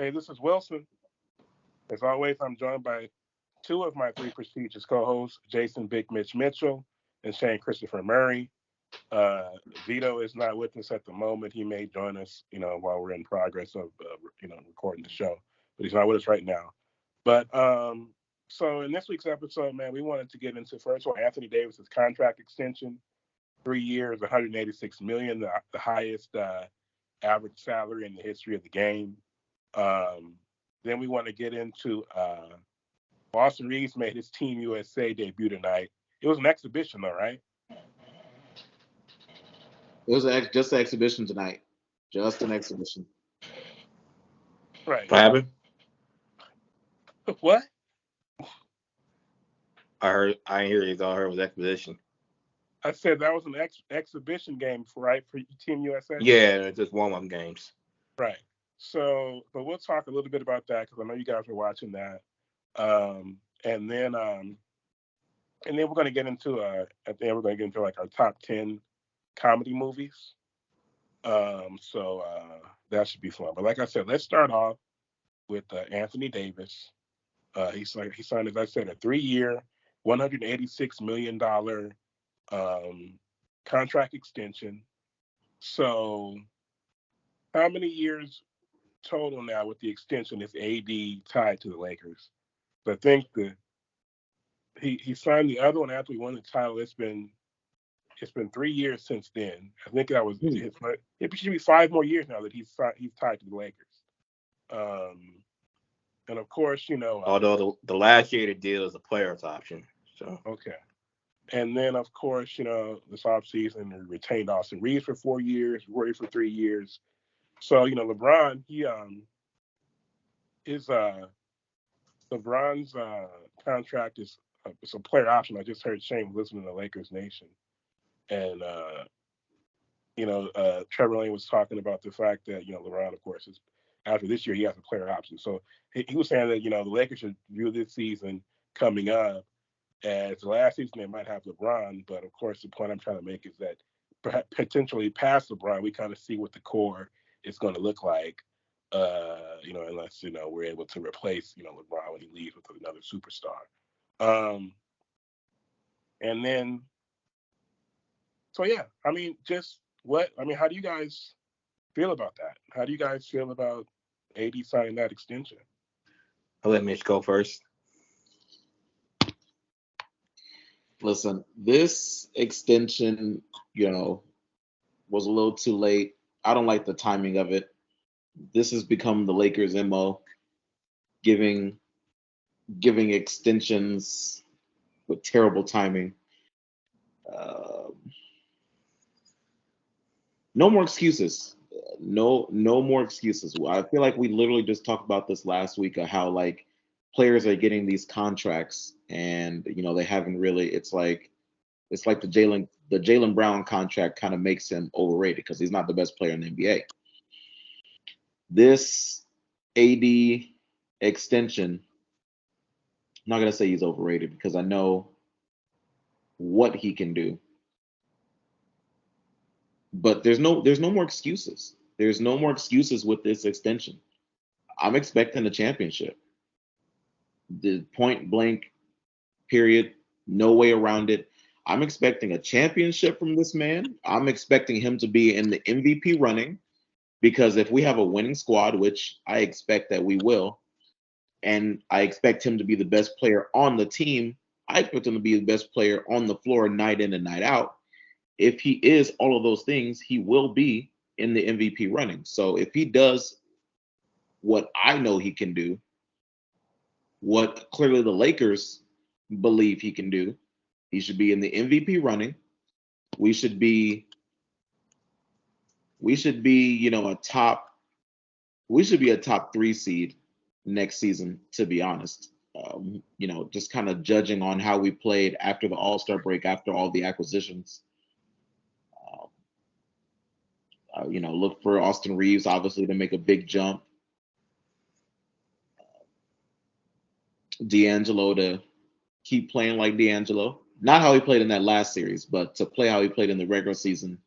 Hey, this is Wilson. As always, I'm joined by two of my three prestigious co-hosts, Jason Big Mitch Mitchell and Shane Christopher Murray. Uh, Vito is not with us at the moment. He may join us, while we're in progress of, recording the show, but he's not with us right now. But so in this week's episode, man, we wanted to get into first of all Anthony Davis's contract extension, 3 years, 186 million, the highest average salary in the history of the game. Um, then we want to get into Austin Reaves made his Team USA debut tonight. It was an exhibition, though, right? It was just an exhibition tonight. Just an exhibition. Right. What happened? What? I didn't hear you. All I heard was exposition. I said that was an exhibition game, right, for Team USA? Yeah, it's just warm-up games. Right. So, but we'll talk a little bit about that because I know you guys were watching that. Um, and then, um, and then we're going to get into, at the end, we're going to get into like our top 10 comedy movies. That should be fun. But like I said, let's start off with Anthony Davis. He signed, as I said, a 3-year, $186 million contract extension. So, how many years total now with the extension is AD tied to the Lakers? I think he signed the other one after he won the title. It's been 3 years since then. I think that was it should be 5 more years now that he's tied to the Lakers. And of course, Although the last year the deal is a player's option. So okay. And then of course, this offseason they retained Austin Reaves for 4 years, Rory for 3 years. So, LeBron, his LeBron's contract is it's a player option. I just heard Shane listening to Lakers Nation. And Trevor Lane was talking about the fact that LeBron, of course, is after this year he has a player option. So he was saying that the Lakers should view this season coming up as the last season they might have LeBron. But of course, the point I'm trying to make is that potentially past LeBron, we kind of see what the core is going to look like. Unless we're able to replace LeBron when he leaves with another superstar. And then. So yeah, I mean, how do you guys feel about that? How do you guys feel about AD signing that extension? I'll let Mitch go first. Listen, this extension, was a little too late. I don't like the timing of it. This has become the Lakers' MO, giving extensions with terrible timing. No more excuses. No more excuses. I feel like we literally just talked about this last week of how like players are getting these contracts and they haven't really. It's like the Jaylen Brown contract kind of makes him overrated because he's not the best player in the NBA. This AD extension, I'm not gonna say he's overrated because I know what he can do. But there's no more excuses. There's no more excuses with this extension. I'm expecting a championship. The point blank period, no way around it. I'm expecting a championship from this man. I'm expecting him to be in the MVP running because if we have a winning squad, which I expect that we will, and I expect him to be the best player on the team, I expect him to be the best player on the floor night in and night out. If he is all of those things, he will be in the MVP running. So if he does what I know he can do, what clearly the Lakers believe he can do, he should be in the MVP running. We should be a top 3 seed next season, to be honest. Just kind of judging on how we played after the All-Star break, after all the acquisitions. Look for Austin Reaves, obviously, to make a big jump. D'Angelo to keep playing like D'Angelo. Not how he played in that last series, but to play how he played in the regular season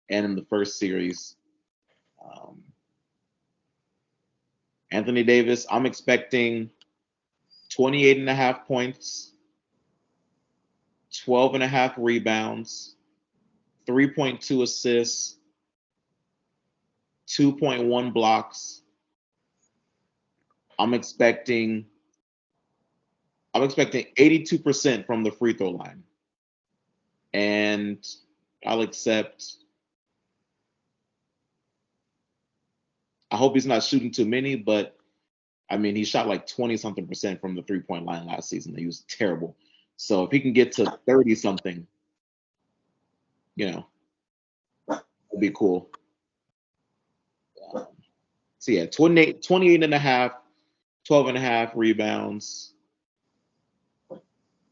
and in the first series. Anthony Davis, I'm expecting 28.5 points, 12.5 rebounds, 3.2 assists, 2.1 blocks. I'm expecting 82% from the free throw line. And I'll accept. I hope he's not shooting too many, but I mean, he shot like 20-something% from the 3-point line last season. He was terrible. So if he can get to 30-something, it'll be cool. So yeah, 28.5, 12.5 rebounds.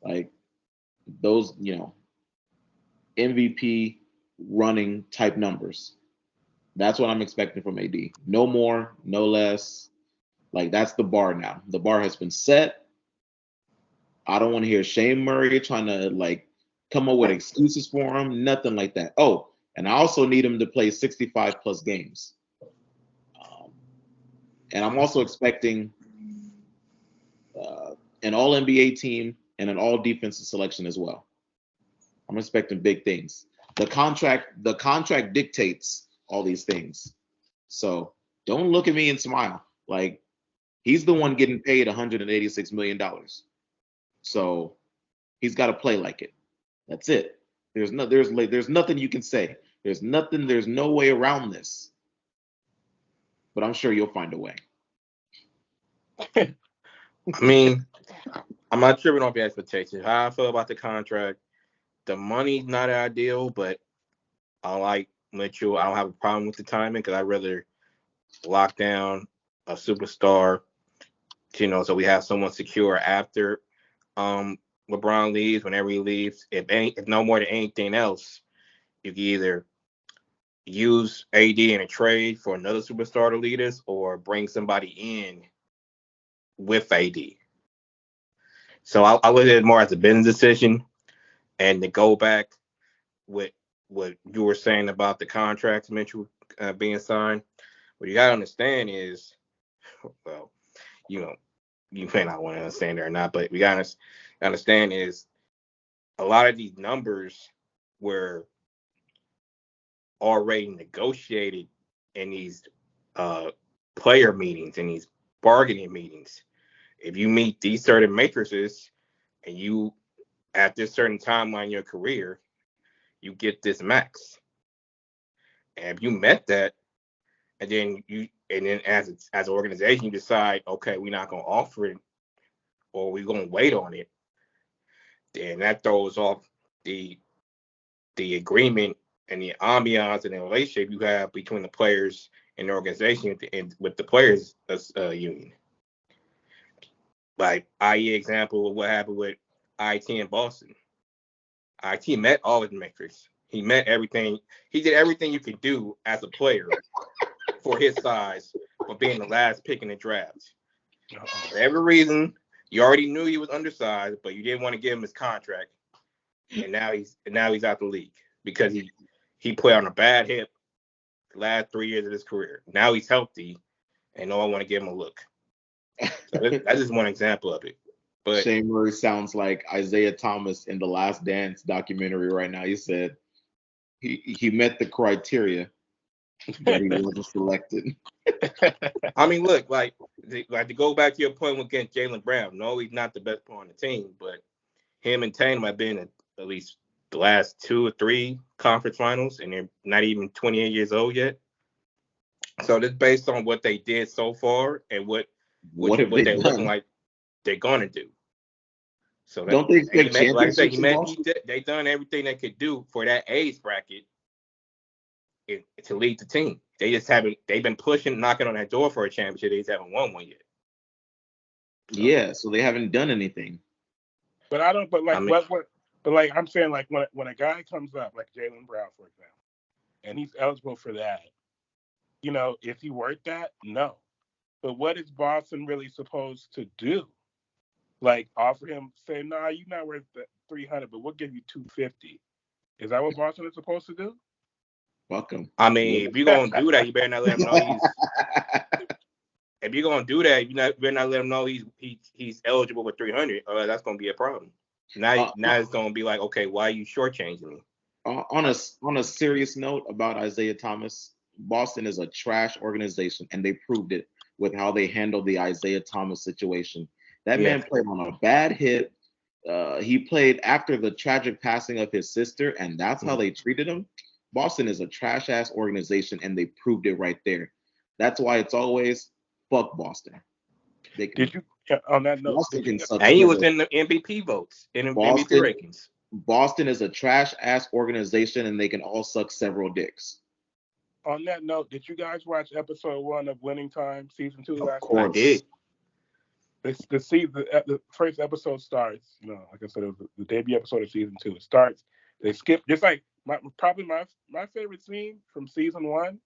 Like those, MVP running type numbers. That's what I'm expecting from AD. No more, no less. Like that's the bar now. The bar has been set. I don't want to hear Shane Murray trying to like come up with excuses for him. Nothing like that. Oh, and I also need him to play 65 plus games. And I'm also expecting an all NBA team and an all defensive selection as well. I'm expecting big things. The contract dictates all these things. So don't look at me and smile. Like he's the one getting paid $186 million. So he's got to play like it. That's it. There's nothing you can say. There's no way around this. But I'm sure you'll find a way. I mean, I'm not tripping off the expectations. How I feel about the contract, the money's not ideal, but I like Mitchell. I don't have a problem with the timing because I'd rather lock down a superstar, so we have someone secure after LeBron leaves. Whenever he leaves, if no more than anything else, you can either use AD in a trade for another superstar to lead us, or bring somebody in with AD. So I look at it more as a business decision, and to go back with what you were saying about the contracts, Mitchell, being signed. What you gotta understand is, well, you may not want to understand it or not, but we gotta understand is a lot of these numbers were already negotiated in these player meetings, in these bargaining meetings. If you meet these certain matrices and you at this certain timeline in your career, you get this max. And if you met that, and then as an organization you decide, okay, we're not gonna offer it, or we're gonna wait on it, then that throws off the agreement and the ambiance and the relationship you have between the players and the organization and with the players union. Like, i.e. example of what happened with IT in Boston. IT met all his metrics. He met everything. He did everything you could do as a player for his size, for being the last pick in the draft. For every reason, you already knew he was undersized, but you didn't want to give him his contract. And now he's out the league because he played on a bad hip the last 3 years of his career. Now he's healthy, and no one want to give him a look. So that's just one example of it. But Shane Murray sounds like Isaiah Thomas in the Last Dance documentary right now. He said he met the criteria, but he wasn't selected. I mean, look, like to go back to your point against Jaylen Brown. No, he's not the best player on the team, but him and Tatum have been at least the last 2 or 3 conference finals, and they're not even 28 years old yet. So that's based on what they did so far and what they're looking like they're gonna do. So don't they expect championships? Like I said, they done everything they could do for that age bracket to lead the team. They just haven't. They've been pushing, knocking on that door for a championship. They just haven't won one yet. So, yeah, so they haven't done anything. But I don't. But like But like I'm saying, like when a guy comes up, like Jaylen Brown, for example, and he's eligible for that, is he worth that? No. But what is Boston really supposed to do? Like offer him, say, nah, you're not worth the 300, but we'll give you 250. Is that what Boston is supposed to do? Welcome. I mean, if you're gonna do that, you better not let him know if you're gonna do that, you're not let him know he's eligible for 300. That's gonna be a problem. Now it's gonna be like, okay, why are you shortchanging me? On a serious note about Isaiah Thomas, Boston is a trash organization, and they proved it with how they handled the Isaiah Thomas situation. That man played on a bad hit. He played after the tragic passing of his sister, and that's how they treated him. Boston is a trash ass organization, and they proved it right there. That's why it's always fuck Boston. Did you on that note? Boston can suck. And he was in the MVP votes in the MVP rankings. Boston is a trash ass organization, and they can all suck several dicks. On that note, did you guys watch episode 1 of Winning Time, season 2 last course. night? I did. The first episode starts. Like I said, it was the debut episode of season 2. It starts. They skip just like my favorite scene from season 1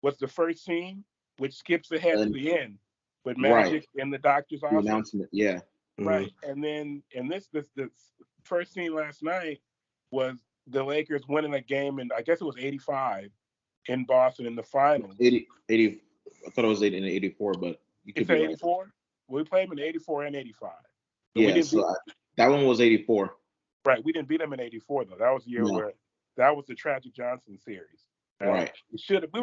was the first scene, which skips ahead to the end with Magic in the doctor's office. The announcement, yeah. Right, and then this first scene last night was the Lakers winning a game, and I guess it was 85 in Boston in the finals. 80, I thought it was in 84, but you could it's be right. 84. We played them in 84 and 85. That one was 84. Right, we didn't beat them in 84 though. That was the year where that was the Tragic Johnson series. Right. We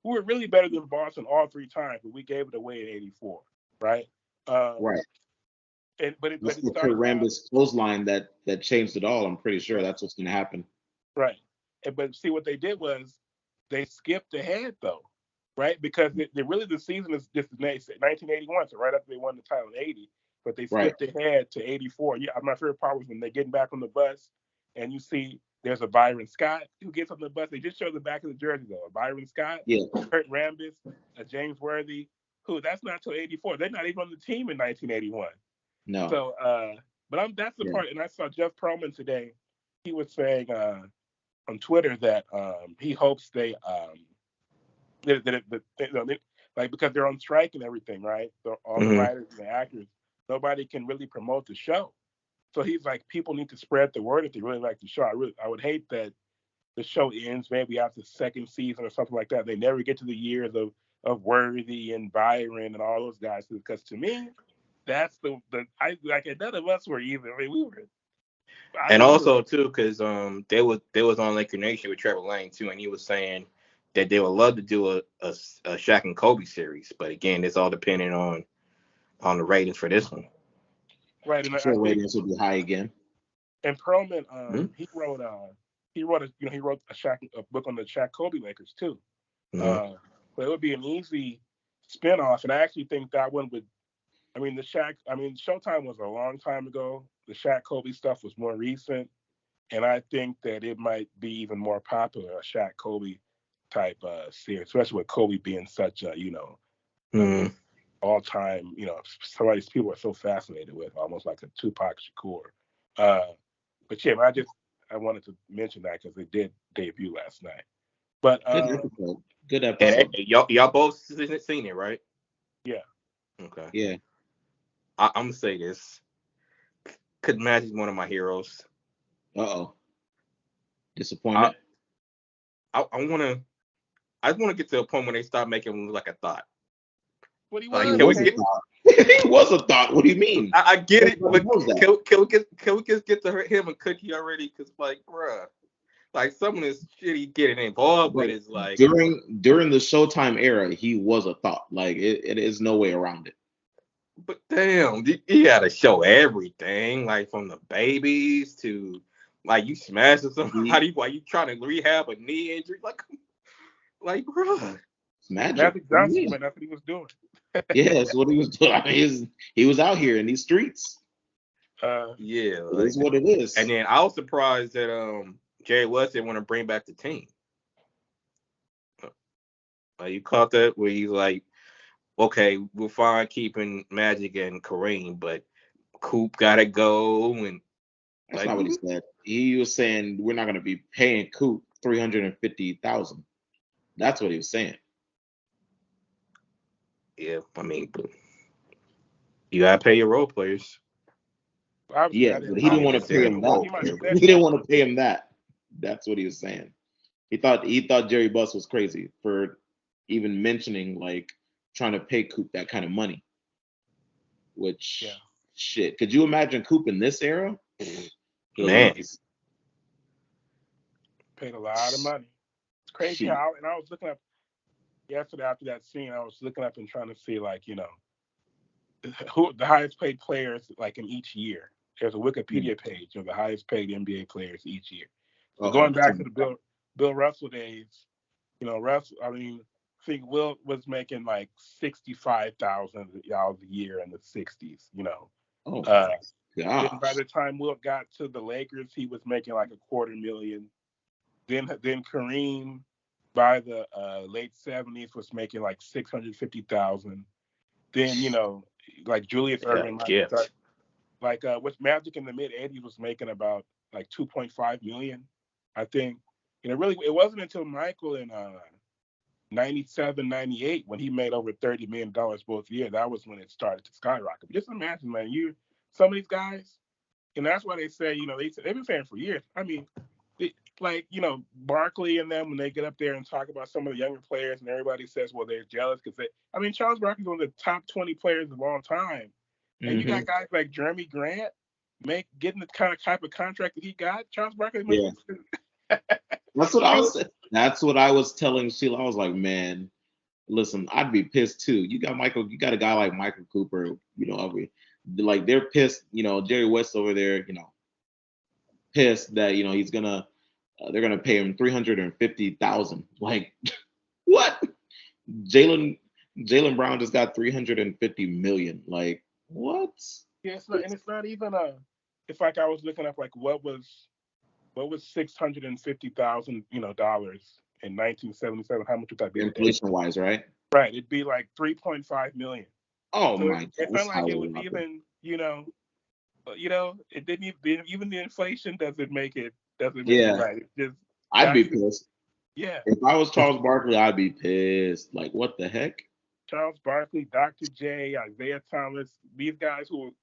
were really better than Boston all 3 times, but we gave it away in 84. Right. Right. But the Kurt Rambis clothesline that changed it all. I'm pretty sure that's what's going to happen. Right. But see, what they did was they skipped ahead though, right? Because they really the season is just 1981, so right after they won the title in 80, but they skipped ahead to 84. Yeah, my favorite part was when they getting back on the bus and you see there's a Byron Scott who gets on the bus. They just show the back of the jersey though. A Byron Scott, Kurt Rambis, a James Worthy, who that's not till 84. They're not even on the team in 1981. No. So, but that's the part, and I saw Jeff Pearlman today. He was saying on Twitter that he hopes they like because they're on strike and everything, right? So all the writers and the actors, nobody can really promote the show. So he's like, people need to spread the word if they really like the show. I would hate that the show ends maybe after the second season or something like that. They never get to the years of Worthy and Byron and all those guys, because to me, that's none of us were either. I mean, we were. And also too, because they was on Laker Nation with Trevor Lane too, and he was saying that they would love to do a Shaq and Kobe series, but again, it's all depending on the ratings for this one. Right, and sure ratings will be high again. And Perlman, he wrote a book on the Shaq Kobe Lakers too. But it would be an easy spinoff, and I actually think that one would. Showtime was a long time ago. The Shaq Kobe stuff was more recent, and I think that it might be even more popular, a Shaq Kobe type series, especially with Kobe being such a all time, somebody people are so fascinated with, almost like a Tupac Shakur. But yeah, I wanted to mention that because they did debut last night. But good episode. And y'all both seen it, right? Yeah. Okay. Yeah. I'm gonna say this. Could Magic one of my heroes. Disappointed. I want to get to a point when they start making him look like a thought. What do you want? He was a thought. What do you mean? I get it, but can we just get to him and Cookie already? Because bruh, some of this shit he getting involved with is during the Showtime era, he was a thought. It is no way around it. But damn, you gotta show everything, from the babies to you smashing somebody while you trying to rehab a knee injury, bro. Magic Johnson, man, that's what he was doing. Yeah, that's what he was doing. He was out here in these streets. It is what it is. And then I was surprised that Jerry West didn't want to bring back the team. You caught that where he's like, okay, we're fine keeping Magic and Kareem, but Coop gotta go. And that's not what he said. He was saying we're not gonna be paying Coop $350,000. That's what he was saying. Yeah, but you gotta pay your role players. Yeah, but he didn't want to pay him that. He didn't want to pay him that. That's what he was saying. He thought Jerry Buss was crazy for even mentioning trying to pay Coop that kind of money. Which Yeah. shit, could you imagine Coop in this era? Man. Please. Paid a lot of money. It's crazy Shit. how, and I was looking up yesterday after that scene. I was looking up and trying to see, like, who the highest paid players like in each year. There's a Wikipedia page of the highest paid NBA players each year. So going back to the Bill Russell days, Russell. I think Will was making like $65,000 a year in the '60s. Oh Then gosh. by the time Will got to the Lakers, he was making like $250,000. Then Kareem, by the late '70s, was making like $650,000. Then like Julius Erving, with Magic in the mid '80s was making about like $2.5 million, I think. Really, it wasn't until Michael in '97, '98 when he made over $30 million both years. That was when it started to skyrocket. But just imagine, man, some of these guys, and that's why they say, they've been saying for years. Barkley and them, when they get up there and talk about some of the younger players, and everybody says, well, they're jealous because Charles Barkley's one of the top 20 players of all time. And you got guys like Jeremy Grant getting the type of contract that he got. Charles Barkley. Yeah. That's what I was telling Sheila. I was like, man, listen, I'd be pissed too. You got a guy like Michael Cooper, like they're pissed, Jerry West over there, pissed that, they're gonna pay him $350,000. Like, what? Jaylen Brown just got $350 million. Like, what? Yeah, it's not even it's like I was looking up like what was $650,000 dollars in 1977. How much would that be? Inflation wise, right? Right, it'd be like $3.5 million. Oh so my God! It's not like it was even it didn't even the inflation doesn't make it right. It's just I'd be pissed. Yeah. If I was Charles Barkley, I'd be pissed. Like, what the heck? Charles Barkley, Dr. J, Isaiah Thomas, these guys who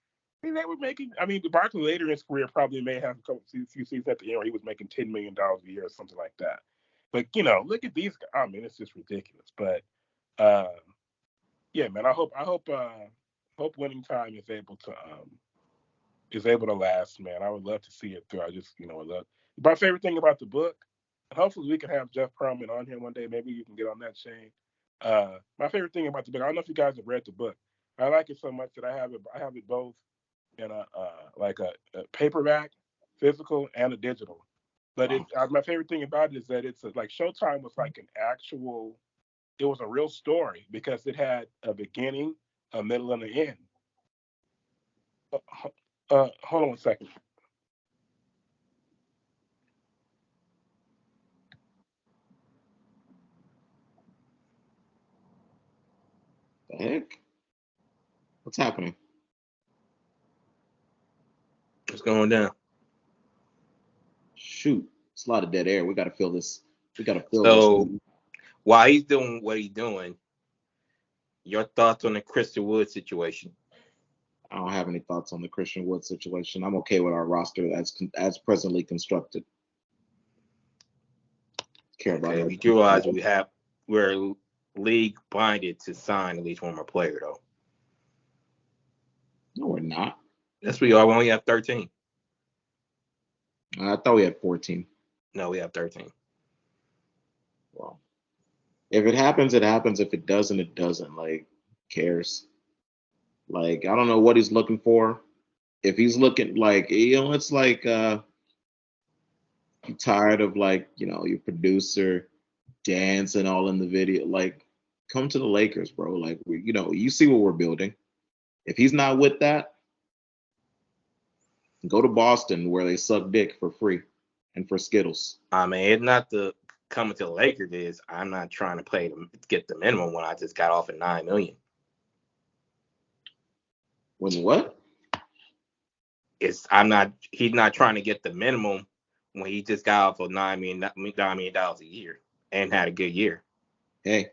they were making. Barkley later in his career probably may have a few seasons at the end where he was making $10 million a year or something like that. But look at these guys. It's just ridiculous. But yeah, man, I hope Winning Time is able to last, man. I would love to see it through. I just would love. My favorite thing about the book, and hopefully we can have Jeff Pearlman on here one day. Maybe you can get on that, Shane. My favorite thing about the book, I don't know if you guys have read the book. I like it so much that I have it both in a paperback, physical, and a digital. But my favorite thing about it is that it's like Showtime was like it was a real story because it had a beginning, a middle, and an end. Hold on one second. The heck? What's happening? What's going down? Shoot, it's a lot of dead air. We got to fill this. So, while he's doing what he's doing, your thoughts on the Christian Wood situation? I don't have any thoughts on the Christian Wood situation. I'm okay with our roster as presently constructed. You realize we're league binded to sign at least one more player, though. No, we're not. Yes, we are. We only have 13. I thought we had 14. No, we have 13. Well, if it happens, it happens. If it doesn't, it doesn't. Like, cares? Like, I don't know what he's looking for. If he's looking like, it's like you're tired of your producer dancing all in the video. Like, come to the Lakers, bro. Like, you see what we're building. If he's not with that, go to Boston where they suck dick for free and for Skittles. It's not the coming to the Lakers is I'm not trying to get the minimum when I just got off at $9 million. When what? He's not trying to get the minimum when he just got off of $9 million a year and had a good year. Hey,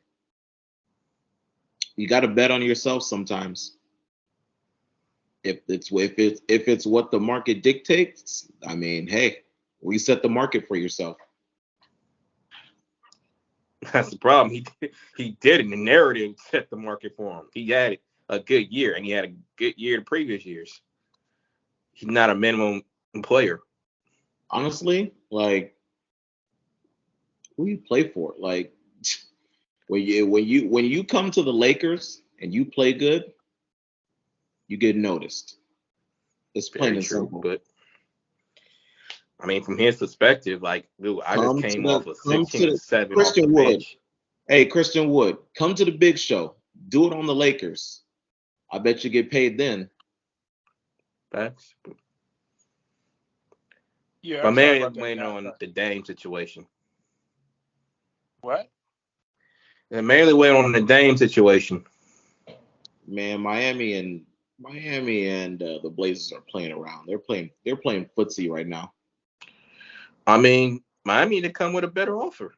you got to bet on yourself sometimes. If it's what the market dictates, hey, reset the market for yourself. That's the problem. He did it. The narrative set the market for him. He had a good year, and he had a good year the previous years. He's not a minimum player. Honestly, like, who you play for? Like, when you come to the Lakers and you play good, you get noticed. It's plain Very and true, simple. but I mean, from his perspective, like, dude, I just came off a 16-7 off the Christian Wood. bench. Hey, Christian Wood, come to the big show. Do it on the Lakers. I bet you get paid then. Facts. Yeah, My I'm sorry man about is that, waiting guys. on the Dame situation. What? And mainly waiting on the Dame situation. Man, Miami and the Blazers are playing around. They're playing footsie right now. I mean, Miami need to come with a better offer.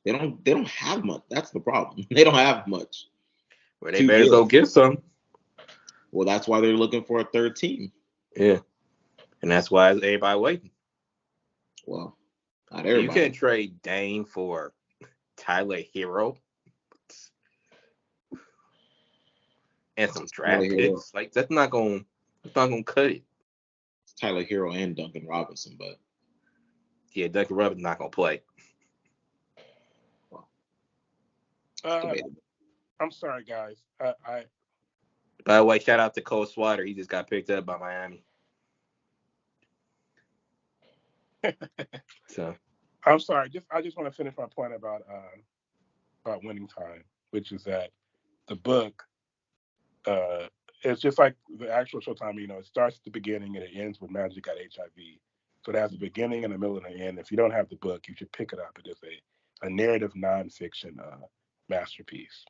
They don't have much. That's the problem. They don't have much. Well, they better go get some. Well, that's why they're looking for a third team. Yeah. And that's why everybody waiting. Well, not everybody. You can't trade Dame for Tyler Hero and some draft picks. Like, that's not gonna cut it. It's Tyler Hero and Duncan Robinson, but yeah, Duncan Robinson not gonna play. I'm sorry, guys. By the way, shout out to Cole Swider. He just got picked up by Miami. So I'm sorry. I just want to finish my point about winning time, which is that the book, it's just like the actual Showtime. It starts at the beginning and it ends with Magic got HIV. So it has a beginning and a middle and an end. If you don't have the book, you should pick it up. It is a narrative nonfiction masterpiece.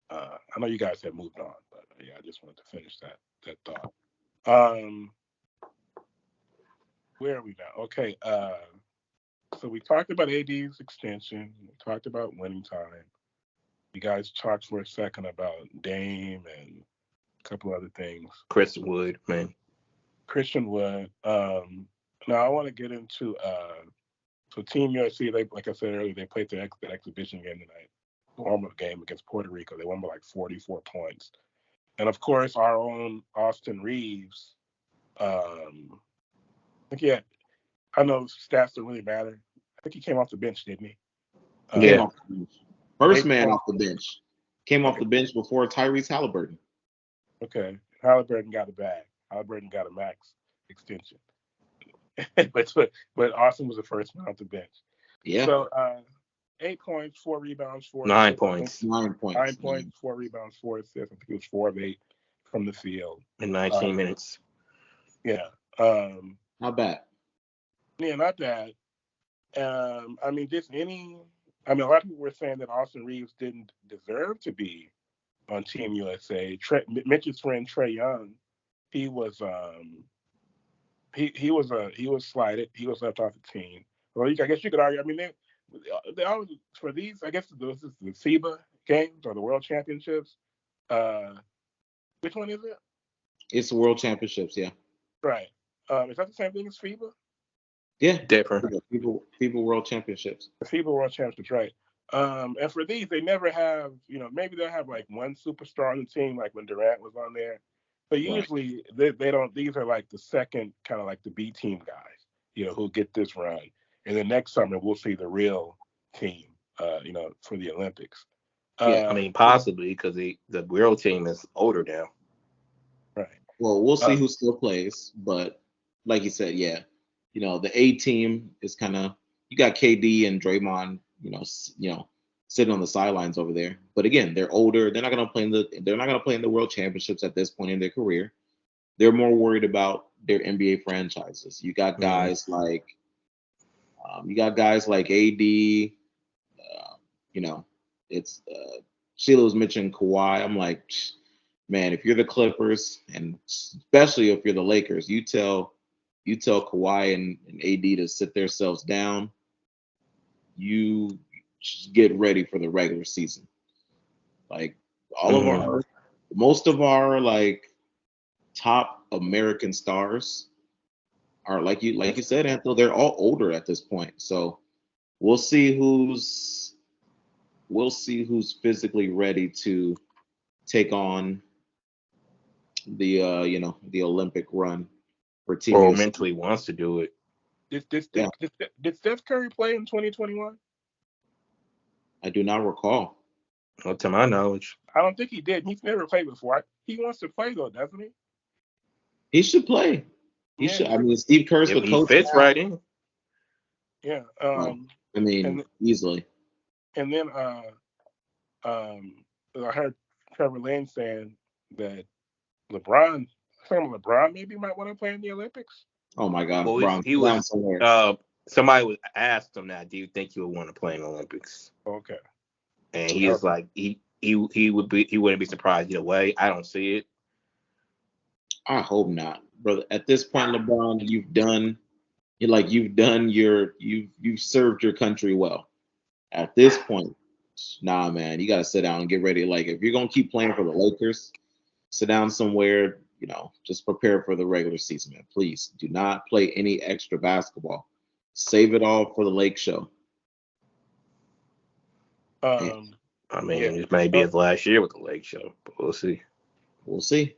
I know you guys have moved on, but yeah, I just wanted to finish that thought. Where are we now? Okay. So we talked about AD's extension. We talked about winning time. You guys talked for a second about Dame and a couple other things. Christian Wood, man. Christian Wood. Now I want to get into so Team USA. They, like I said earlier, they played the exhibition game tonight, warm-up game against Puerto Rico. They won by like 44 points, and of course our own Austin Reaves. I know stats don't really matter. I think he came off the bench, didn't he? Came off the bench. First man off the bench. Came off the bench before Tyrese Halliburton. Okay. Halliburton got a bag. Halliburton got a max extension. but Austin was the first man off the bench. Yeah. So 8 points, 4 rebounds, 9 points. 9 points. 9 points, 4 rebounds, 4 assists. I think it was 4 of 8 from the field. In 19 minutes. Yeah. Not bad. Yeah, not bad. I mean, a lot of people were saying that Austin Reaves didn't deserve to be on Team USA. Mitch's friend Trey Young, he was slighted. He was left off the team. Well, I guess you could argue. I mean, they always for these. I guess this is the FIBA games or the World Championships. Which one is it? It's the World Championships, yeah. Right. Is that the same thing as FIBA? Yeah, different. FIBA World Championships. The FIBA World Championships, right? And for these, they never have. Maybe they'll have like one superstar on the team, like when Durant was on there. But usually they don't. These are like the second, kind of like the B team guys, who get this run. And then next summer we'll see the real team, for the Olympics. Yeah, I mean possibly because the real team is older now. Right. Well, we'll see who still plays, but like you said, yeah. The A team is kind of, you got KD and Draymond, sitting on the sidelines over there. But again, they're older. They're not going to play in the World Championships at this point in their career. They're more worried about their NBA franchises. You got guys like AD. It's Sheila was mentioning Kawhi. I'm like, man, if you're the Clippers, and especially if you're the Lakers, you tell Kawhi and AD to sit themselves down. You get ready for the regular season. Like most of our like top American stars are like you said, Anthony. They're all older at this point, so we'll see who's we'll see who's physically ready to take on the the Olympic run for Team Or USA. mentally wants to do it. Did Steph Curry play in 2021? I do not recall. Well, to my knowledge, I don't think he did. He's never played before. He wants to play though, doesn't he? He should play. He Yeah, should. I mean, Steve Kerr's the he coach fits now. right in. yeah. I mean, and easily. and then I heard Trevor Lane saying that LeBron maybe might want to play in the Olympics. Oh my God, Well, Bron, he sit down was. somewhere. Somebody was asked him that. Do you think you would want to play in the Olympics? Okay. And he was like, he wouldn't be surprised either way. I don't see it. I hope not, brother. At this point, LeBron, you've served your country well. At this point, nah, man, you gotta sit down and get ready. Like, if you're gonna keep playing for the Lakers, sit down somewhere. Just prepare for the regular season, man. Please do not play any extra basketball. Save it all for the Lake Show. I mean, it may be his last year with the Lake Show, but we'll see. We'll see.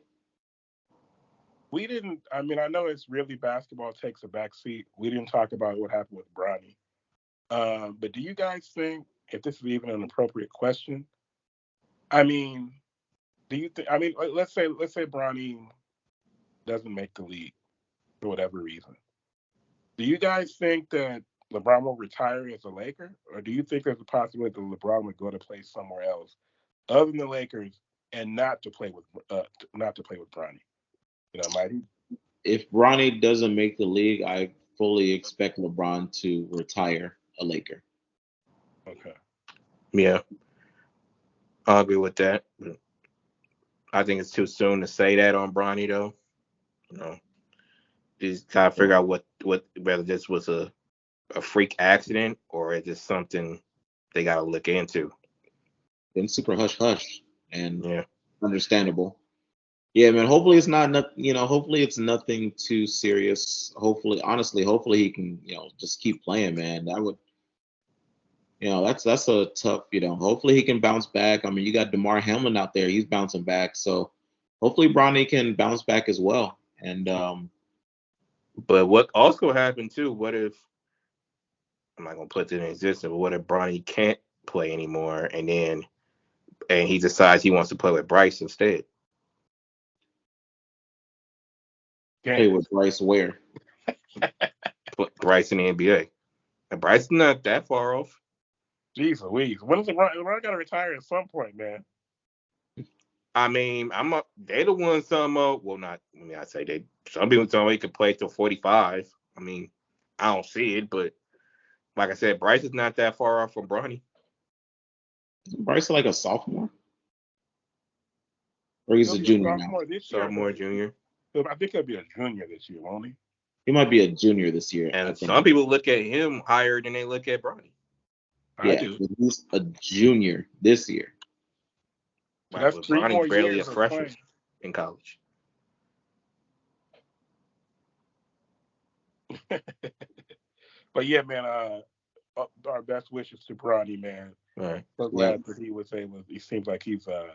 We didn't. I mean, I know it's really basketball takes a back seat. We didn't talk about what happened with Bronny. But do you guys think, if this is even an appropriate question? I mean, do you think? I mean, let's say Bronny doesn't make the league for whatever reason. Do you guys think that LeBron will retire as a Laker, or do you think there's a possibility that LeBron would go to play somewhere else other than the Lakers and not to play with Bronny? Mighty. If Bronny doesn't make the league, I fully expect LeBron to retire a Laker. Okay. Yeah, I'll agree with that. But I think it's too soon to say that on Bronny, though. Just gotta figure out what whether this was a freak accident or is this something they gotta look into. Been super hush hush and Yeah. understandable. Yeah, man. Hopefully it's not. Hopefully it's nothing too serious. Hopefully he can. Just keep playing, man. That would. That's a tough. Hopefully he can bounce back. I mean, you got DeMar Hamlin out there. He's bouncing back. So hopefully Bronny can bounce back as well. And But what also happened too? What if I'm not gonna put it in existence? But what if Bronny can't play anymore, and he decides he wants to play with Bryce instead? play with Bryce where? Bryce in the NBA. And Bryce is not that far off. Jeez Louise. When is LeBron got to retire at some point, man? I mean, they're the ones talking about. Well, not. I mean, I say they. Some people tell me he could play till 45. I mean, I don't see it, but like I said, Bryce is not that far off from Bronny. Isn't Bryce like a sophomore? Or he's a junior now? Sophomore, junior. I think he'll be a junior this year, won't he? He might be a junior this year. And some people look at him higher than they look at Bronny. Yeah, he's a junior this year. Right, that's 3 more barely years a freshman in college. But yeah, man, our best wishes to Bronny, man. Right. So glad that he was able. He seems like he's okay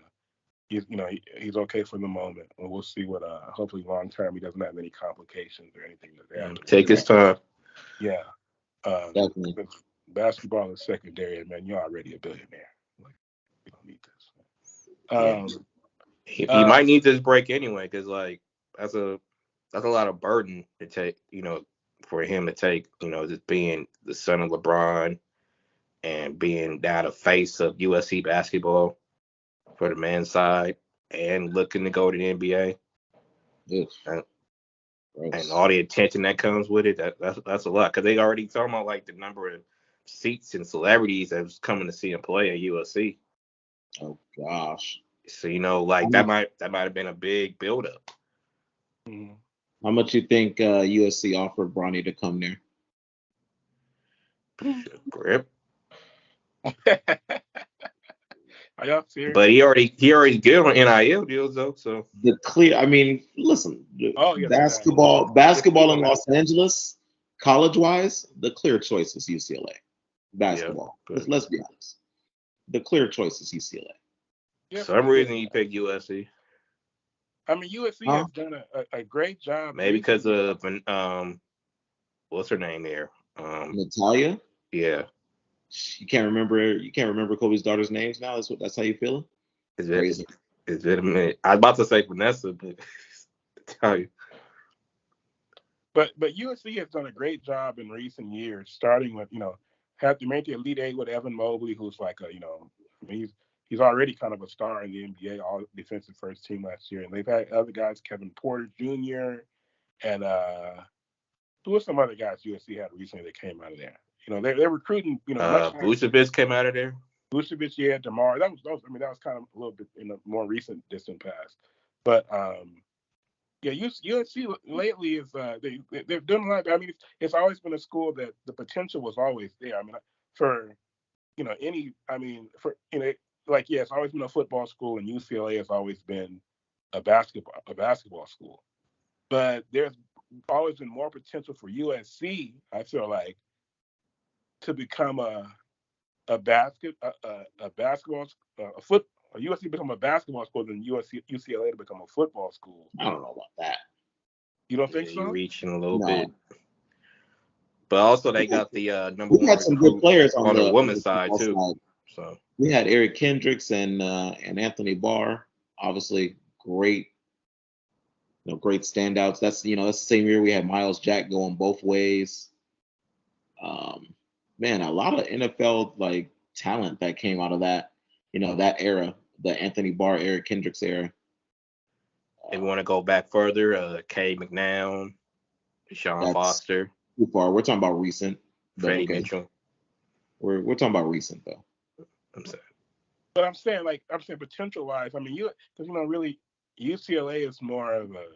for the moment. And we'll see what hopefully long term he doesn't have any complications or anything like that. Take his time. Yeah. Definitely. Basketball is secondary, man. You're already a billionaire. Like, you don't need this. He might need this break anyway, because like that's a lot of burden to take, for him to take, just being the son of LeBron and being now the face of USC basketball for the men's side and looking to go to the NBA. And all the attention that comes with it, that's a lot, because they already talking about like the number of seats and celebrities that was coming to see him play at USC. Oh gosh. So that might have been a big buildup. Mm-hmm. How much you think USC offered Bronny to come there? Grip. Are y'all serious? But he already good on NIL deals though. So listen. Basketball in Los Angeles, college wise, the clear choice is UCLA. Basketball. Yeah, let's be honest. the clear choice is UCLA. Yeah, For some reason you picked USC. I mean, USC has done a great job. Maybe because of what's her name there? Natalia. Yeah. You can't remember Kobe's daughter's names now. That's how you feeling? Is it a minute? I was about to say Vanessa, but tell you. But USC has done a great job in recent years, starting with had to make the Elite Eight with Evan Mobley, who's like he's already kind of a star in the NBA, all defensive first team last year, and they've had other guys, Kevin Porter Jr. and who were some other guys USC had recently that came out of there. They're recruiting much. Vucevic came out of there. Vucevic, yeah, DeMar. That was kind of a little bit in a more recent distant past, but yeah, USC lately is they're doing a lot. I mean, it's always been a school that the potential was always there. I mean, for it's always been a football school, and UCLA has always been a basketball school. But there's always been more potential for USC, I feel like, to become USC become a basketball school than UCLA to become a football school. I don't know about that. You don't think so? You're reaching a little bit. But also they got the number one. We had some good players on the women's side too. Side. So we had Eric Kendricks and Anthony Barr. Obviously, great standouts. That's the same year we had Miles Jack going both ways. Man, a lot of NFL talent that came out of that, that era, the Anthony Barr, Eric Kendricks era. If we want to go back further, Kay McNown, Sean Foster. Too far. We're talking about recent. Freddie Mitchell. We're talking about recent though. I'm saying. But I'm saying potential wise. I mean, because really UCLA is more of a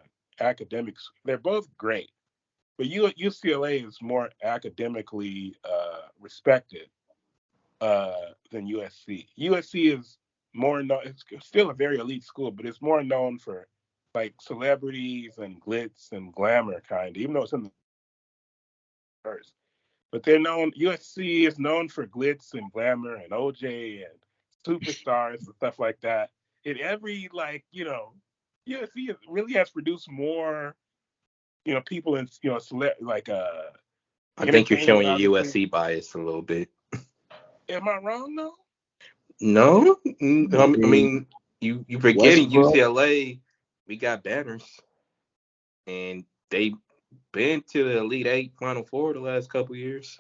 academics. They're both great, but UCLA is more academically respected than USC. USC is more known. It's still a very elite school, but it's more known for celebrities and glitz and glamour even though it's in the first. But USC is known for glitz and glamour and OJ and superstars and stuff like that. In every USC really has produced more people in I think you're showing your USC bias a little bit. Am I wrong though? No, I mean you forgetting UCLA. We got banners, and they've been to the Elite Eight, Final Four the last couple years.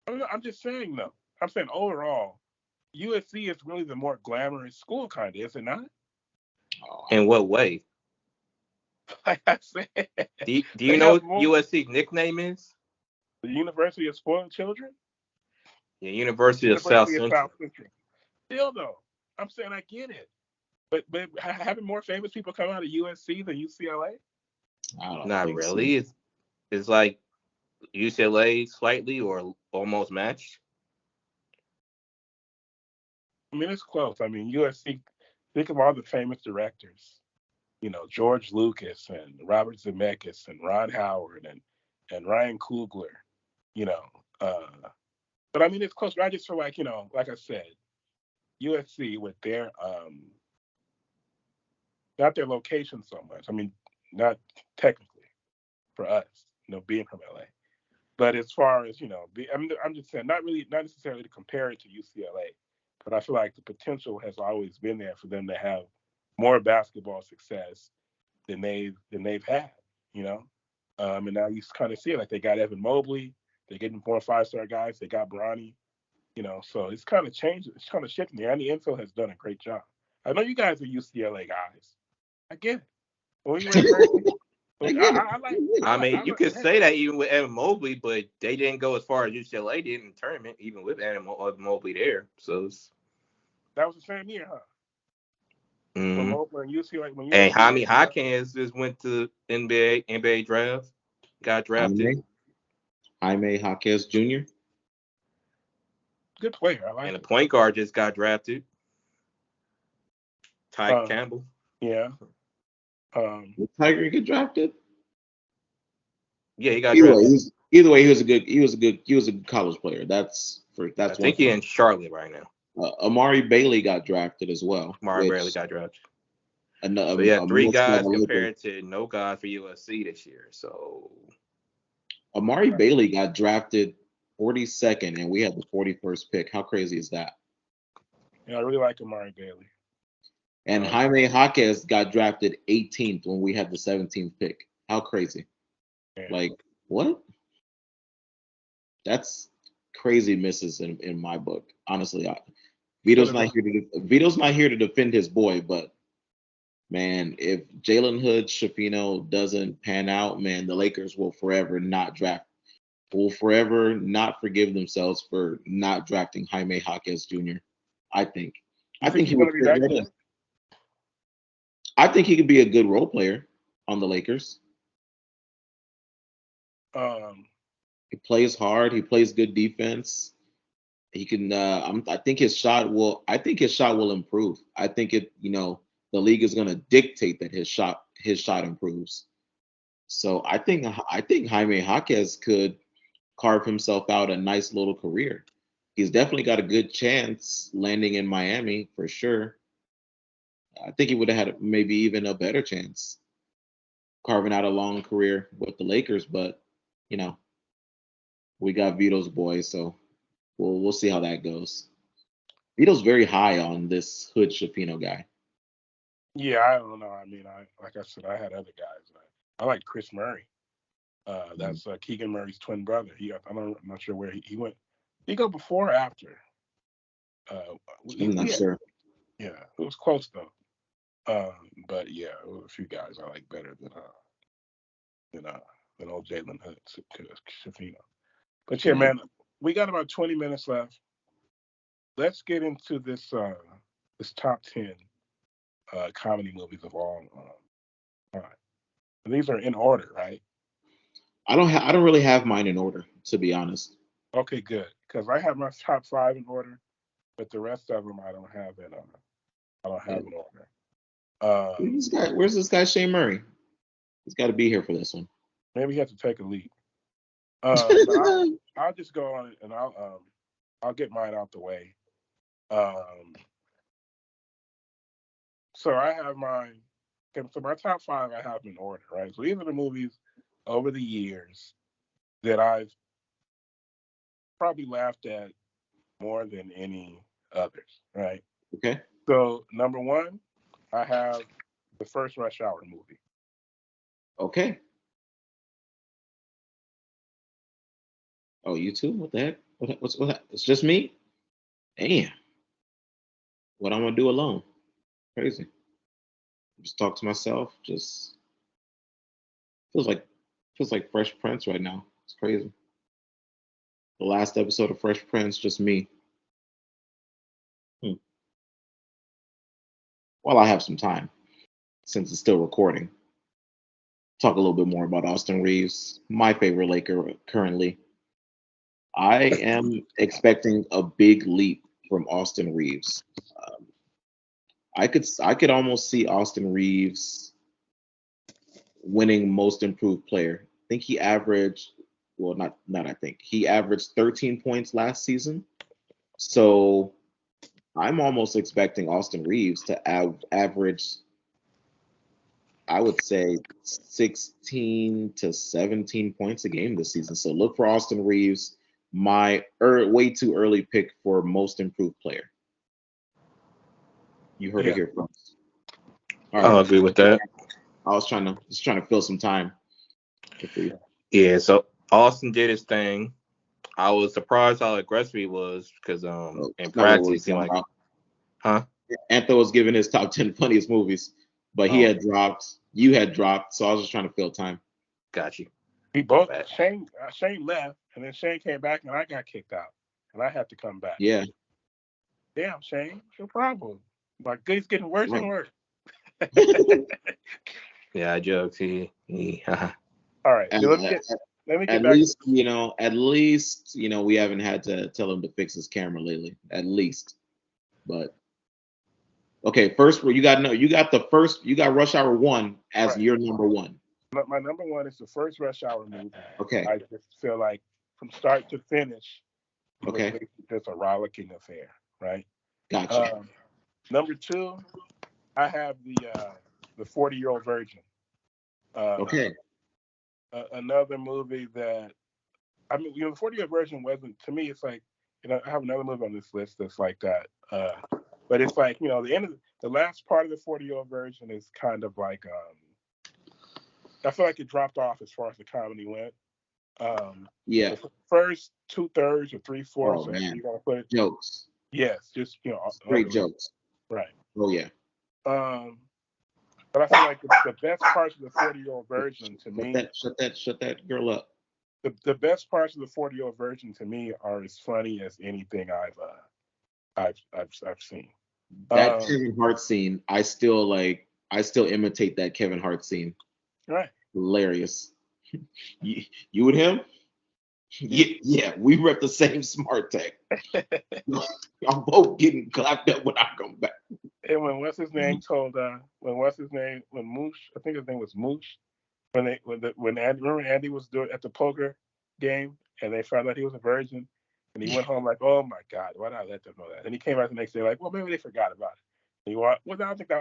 I'm just saying though. I'm saying overall, USC is really the more glamorous school, kind of, is it not? In what way? Like I said, do you know what USC's nickname is? The University of Spoiled Children? The University of South Central. Still though, I'm saying I get it. But having more famous people come out of USC than UCLA? Not really. So. It's like UCLA slightly or almost matched. I mean, it's close. I mean, USC, think of all the famous directors. George Lucas and Robert Zemeckis and Ron Howard and Ryan Coogler, But I mean, it's close. But I just feel like, like I said, USC with their, not their location so much. I mean, not technically for us, being from LA. But as far as, I'm just saying, not necessarily to compare it to UCLA, but I feel like the potential has always been there for them to have more basketball success than they've had, and now you kind of see it. Like they got Evan Mobley, they're getting 4 and 5-star guys. They got Bronny, so it's kind of changing. It's kind of shifting there. And the info has done a great job. I know you guys are UCLA guys. I get it. When we were you could say that even with Evan Mobley, but they didn't go as far as UCLA did in the tournament, even with Evan Mobley there. So that was the same year, huh? Mm-hmm. When UCLA, and Jaime Hawkins just went to NBA draft, got drafted. Jaime Hawkins Jr. Good player. I like. And the point guard just got drafted. Ty Campbell. Yeah. Did Tiger get drafted? Yeah, he got drafted. Either way, he was a good college player. That's That's I think one he's in Charlotte right now. thing. Amari Bailey got drafted as well. Amari Bailey got drafted. So So yeah, 3 guys compared to no guy for USC this year. So Amari Bailey got drafted 42nd, and we had the 41st pick. How crazy is that? Yeah, I really like Amari Bailey. And Jaime Jaquez got drafted 18th when we had the 17th pick. How crazy? Yeah. Like, what? That's crazy misses in my book. Honestly, Vito's not here to defend his boy, but man, if Jalen Hood Shafino doesn't pan out, man, the Lakers will forever not forgive themselves for not drafting Jaime Jaquez Jr. I think he's going to be that good? I think he could be a good role player on the Lakers. He plays hard. He plays good defense. He can. I think his shot will. I think his shot will improve. I think it. The league is going to dictate that his shot improves. So I think Jaime Jaquez could carve himself out a nice little career. He's definitely got a good chance landing in Miami for sure. I think he would have had maybe even a better chance carving out a long career with the Lakers, but we got Vito's boy, so we'll see how that goes. Vito's very high on this Hood Shafino guy. Yeah, I don't know. I mean, like I said, I had other guys. I like Chris Murray. That's Keegan Murray's twin brother. I'm not sure where he went. Did he go before or after? I'm not sure. Yeah, it was close though. But yeah, there were a few guys I like better than old Jalen Hood Shafino. But yeah, man, we got about 20 minutes left. Let's get into this top 10 comedy movies of all time. And these are in order, right? I don't really have mine in order, to be honest. Okay, good. Because I have my top 5 in order, but the rest of them I don't have in order. Where's this guy Shane Murray? He's got to be here for this one. Maybe he has to take a leap. I'll just go on it and I'll get mine out the way. So I have mine. So my top 5 I have in order, right? So these are the movies over the years that I've probably laughed at more than any others, right? Okay. So number 1, I have the first Rush Hour movie. Okay. Oh, you too? What the heck? What's it's just me? Damn. What I'm gonna do alone? Crazy. Just talk to myself. Just feels like Fresh Prince right now. It's crazy. The last episode of Fresh Prince, just me. While I have some time, since it's still recording, talk a little bit more about Austin Reaves, my favorite Laker currently. I am expecting a big leap from Austin Reaves. I could almost see Austin Reaves winning Most Improved Player. I think he averaged, well, not I think he averaged 13 points last season. So I'm almost expecting Austin Reaves to average, I would say, 16 to 17 points a game this season. So look for Austin Reaves, my way too early pick for Most Improved Player. You heard it here first. All right. I'll agree with that. I was trying to fill some time. Yeah, so Austin did his thing. I was surprised how aggressive he was because in practice he seemed like, Anthony was giving his top 10 funniest movies, but he had dropped. You had dropped, so I was just trying to fill time. Got you. We both Shane left, and then Shane came back, and I got kicked out, and I had to come back. Yeah. Damn, Shane, what's your problem? My good's getting worse and worse. Yeah, jokes. He All right. Let me get at back. At least we haven't had to tell him to fix his camera lately. At least, but okay. First, you got Rush Hour 1 as your number 1. My number 1 is the first Rush Hour movie. Okay. I just feel like from start to finish, It was Okay. basically just a rollicking affair, right? Gotcha. Number two, I have the 40-Year-Old Virgin. Okay. Another movie that the 40-Year-Old Virgin wasn't, to me. It's like, I have another movie on this list that's like that. But it's like, the end of the last part of the 40-Year-Old Virgin is kind of like, I feel like it dropped off as far as the comedy went. Yeah. The first 2/3 or 3/4, Oh however man. you gotta put it. Jokes. Yes, just Great unbelievable. jokes. Right. Oh yeah. But I feel like the best parts of the 40-Year-Old Virgin to me, Shut that girl up. the best parts of the 40-Year-Old Virgin to me are as funny as anything I've seen. That Kevin Hart scene, I still imitate that Kevin Hart scene. Right. Hilarious. You and him? Yeah, we rep the same smart tech. I'm both getting clapped up when I come back. And when what's his name told when Moosh, I think his name was Moosh, when Andy, remember Andy was doing at the poker game and they found out he was a virgin and he went home like, oh my God, why did I let them know that? And he came out the next day like, well, maybe they forgot about it. And I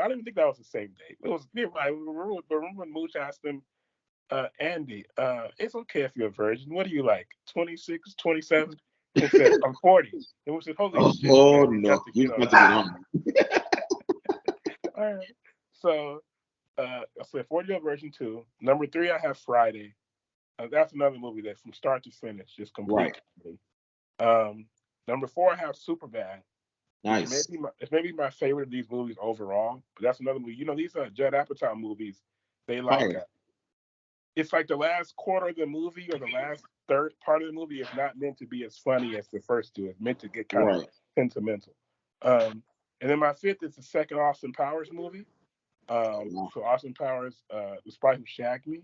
didn't think that was the same day. It was nearby. Remember when Mooch asked him, Andy, it's okay if you're a virgin. What are you like, 26, 27? He said, I'm 40. And we said, holy shit. Oh Man, no, you you got to get on. All right. So I said 40-Year-Old Virgin 2. Number 3, I have Friday. That's another movie that from start to finish just complete. Right. Number 4, I have Superbad. Nice. It's maybe my favorite of these movies overall. But that's another movie. These are Judd Apatow movies. They like it's like the last quarter of the movie or the last third part of the movie is not meant to be as funny as the first two. It's meant to get kind of sentimental. And then my 5th is the second Austin Powers movie. So Austin Powers, The Spy Who Shagged Me.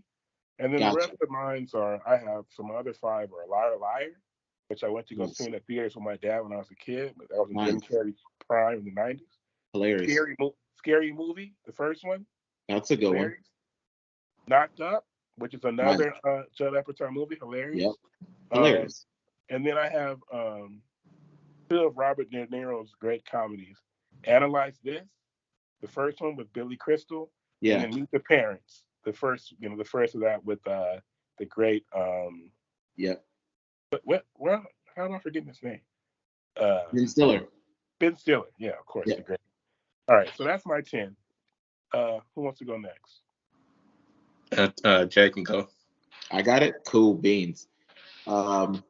And then the rest of mine I have some other 5 are Liar Liar, which I went to go see in the theaters with my dad when I was a kid. But that was in Jim Carrey's prime in the 90s. Hilarious. Scary Movie, the first one. That's a good one. Knocked Up, which is another Judd Apatow movie. Hilarious. Yep. Hilarious. And then I have 2 of Robert De Niro's great comedies. Analyze This, the first one with Billy Crystal. Yeah. And then Meet the Parents. The first of that with the great Yep. But how am I forgetting his name? Ben Stiller. Ben Stiller, yeah, of course, the great. All right, so that's my 10. Who wants to go next? Jay can go. I got it. Cool beans. So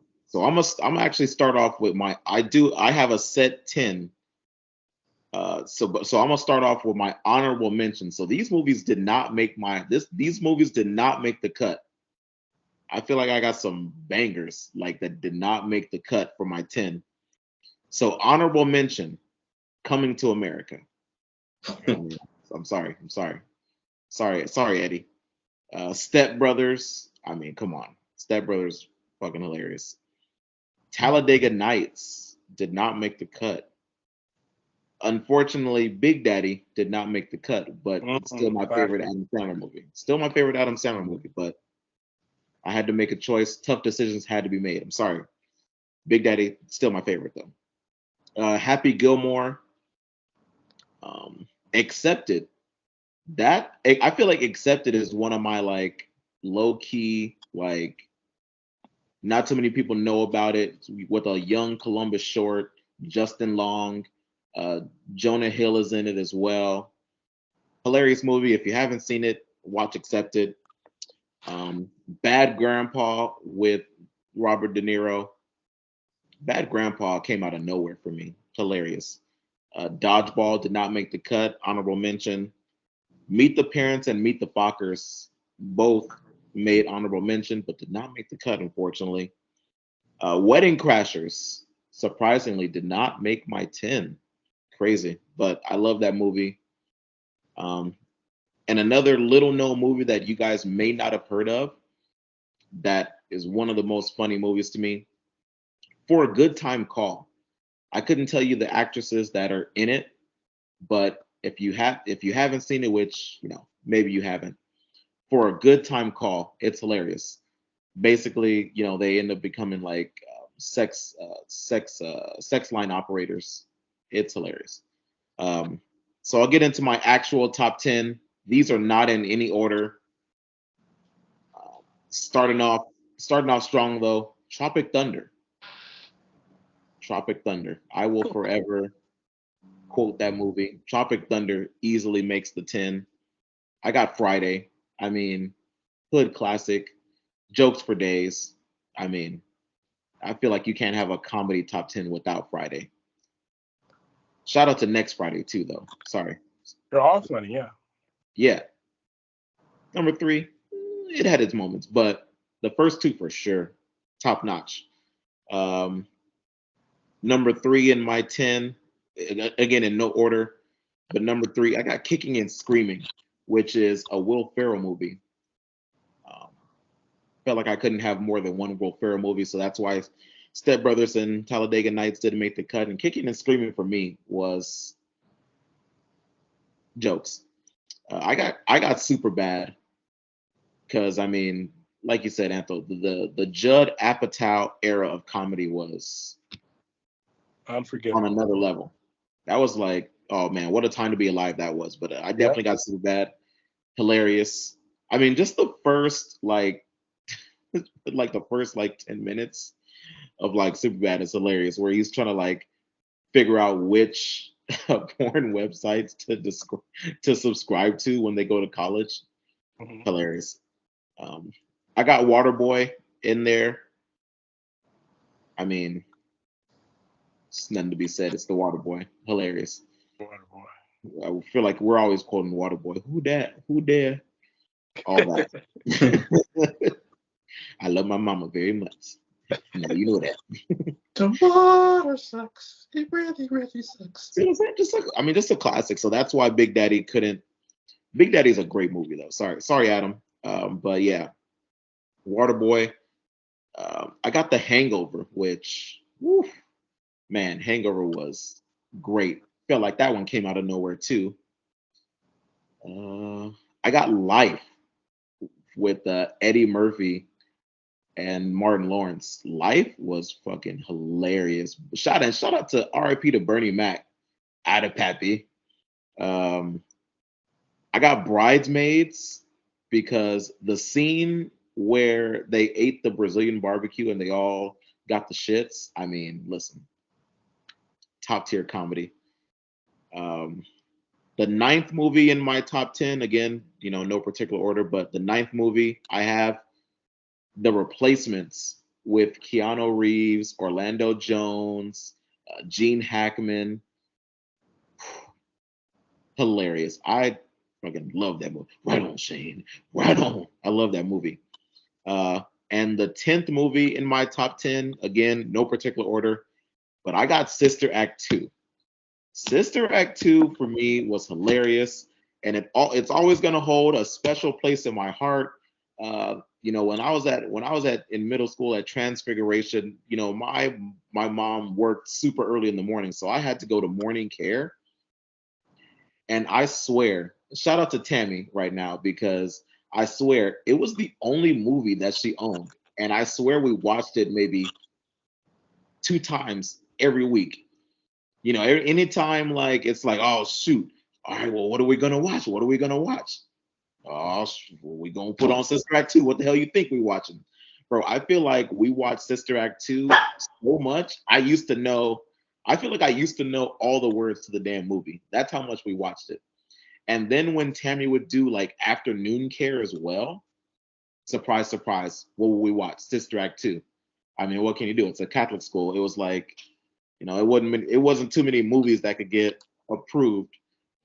I'm actually start off with I have a set 10. So I'm gonna start off with my honorable mention. So these movies did not make these movies did not make the cut. I feel like I got some bangers like that did not make the cut for my 10. So honorable mention, Coming to America. I'm sorry, Eddie. Step Brothers. I mean, come on, Step Brothers, fucking hilarious. Talladega Nights did not make the cut. Unfortunately, Big Daddy did not make the cut, but it's still my favorite Adam Sandler movie. Still my favorite Adam Sandler movie, but I had to make a choice. Tough decisions had to be made. I'm sorry. Big Daddy, still my favorite though. Happy Gilmore. Accepted. That I feel like Accepted is one of my like low key, like not too many people know about it, with a young Columbus Short, Justin Long, Jonah Hill is in it as well. Hilarious movie. If you haven't seen it, watch Accepted. Bad Grandpa with Robert De Niro. Bad Grandpa came out of nowhere for me. Hilarious. Dodgeball did not make the cut. Honorable mention. Meet the Parents and Meet the Fockers both made honorable mention, but did not make the cut, unfortunately. Wedding Crashers, surprisingly, did not make my 10. Crazy, but I love that movie. And another little known movie that you guys may not have heard of, that is one of the most funny movies to me, For a Good Time Call. I couldn't tell you the actresses that are in it, but if you haven't seen it, which maybe you haven't, For a Good Time Call, it's hilarious. Basically, they end up becoming like sex line operators. It's hilarious. So I'll get into my actual top 10. These are not in any order. Starting off strong though. Tropic Thunder. I will forever quote that movie. Tropic Thunder easily makes the 10. I got Friday. I mean, hood classic. Jokes for days. I mean, I feel like you can't have a comedy top 10 without Friday. Shout out to next Friday too, though. Sorry. They're all funny, yeah. Yeah. Number 3, it had its moments, but the first 2 for sure, top notch. Number 3 in my 10, again in no order, but number 3, I got Kicking and Screaming, which is a Will Ferrell movie. Felt like I couldn't have more than one Will Ferrell movie, so that's why Step Brothers and Talladega Nights didn't make the cut. And Kicking and Screaming for me was jokes. I got Super Bad because I mean, like you said, Anthony, the Judd Apatow era of comedy was unforgettable on another level. That was like, oh man, what a time to be alive that was. But I definitely got Super Bad, hilarious. I mean, just the first like 10 minutes of like Superbad is hilarious, where he's trying to like figure out which porn websites to subscribe to when they go to college. Mm-hmm. Hilarious. I got Waterboy in there. I mean, it's nothing to be said. It's the Waterboy. Hilarious. Waterboy. I feel like we're always quoting Waterboy. Who that? Who there? All that. I love my mama very much. You know that. The water sucks. It really, really sucks. Just a classic. So that's why Big Daddy couldn't. Big Daddy's a great movie though. Sorry, Adam. But yeah, Waterboy. I got The Hangover, which, man, Hangover was great. Felt like that one came out of nowhere too. I got Life with Eddie Murphy and Martin Lawrence. Life was fucking hilarious. Shout out to R.I.P. to Bernie Mac. Ada Pappy. I got Bridesmaids because the scene where they ate the Brazilian barbecue and they all got the shits. I mean, listen, top tier comedy. The 9th movie in my top 10, again, no particular order, but the 9th movie I have The Replacements with Keanu Reeves, Orlando Jones, Gene Hackman. Hilarious. I fucking love that movie. Right on, Shane. Right on. I love that movie. And the 10th movie in my top 10, again, no particular order, but I got Sister Act 2. Sister Act 2 for me was hilarious, and it's always gonna hold a special place in my heart. When I was in middle school at Transfiguration, my mom worked super early in the morning, so I had to go to morning care. And I swear, shout out to Tammy right now, because I swear it was the only movie that she owned, and I swear we watched it maybe 2 times every week. Anytime like it's like, oh shoot, all right, well, what are we gonna watch? Oh, we gonna put on Sister Act 2. What the hell you think we watching? Bro, I feel like we watched Sister Act 2 so much. I feel like I used to know all the words to the damn movie. That's how much we watched it. And then when Tammy would do like afternoon care as well, surprise, surprise, what would we watch? Sister Act 2. I mean, what can you do? It's a Catholic school. It was like, it wasn't too many movies that could get approved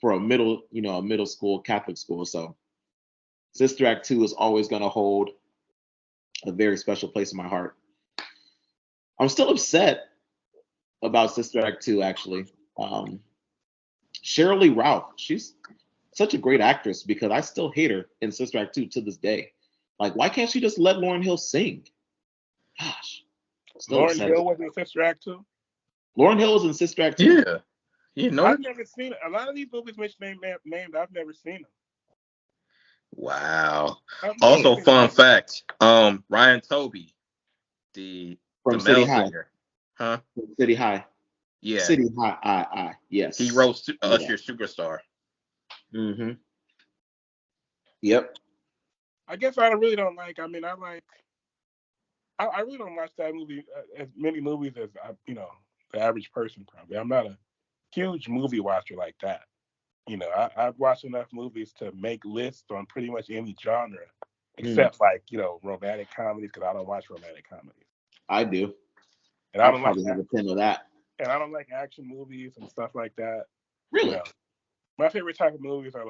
for a middle school Catholic school. So Sister Act 2 is always going to hold a very special place in my heart. I'm still upset about Sister Act 2, actually. Sheryl Lee Ralph, she's such a great actress because I still hate her in Sister Act 2 to this day. Like, why can't she just let Lauryn Hill sing? Gosh. Lauryn Hill was in Sister Act 2? Lauryn Hill was in Sister Act 2. Yeah. I've never seen it. A lot of these movies Mitch named, I've never seen them. Wow. Also, fun fact, Ryan Toby, the From the City male High. singer. Huh? From City High. Yeah. City High. I. Yes. He wrote Usher Superstar. Mm-hmm. Yep. I guess I really don't like. I mean, I really don't watch that movie as many movies as the average person probably. I'm not a huge movie watcher like that. I've watched enough movies to make lists on pretty much any genre, except romantic comedies because I don't watch romantic comedies. I do. And I I'll don't like probably have a 10 of that. and I don't like action movies and stuff like that. Really? My favorite type of movies are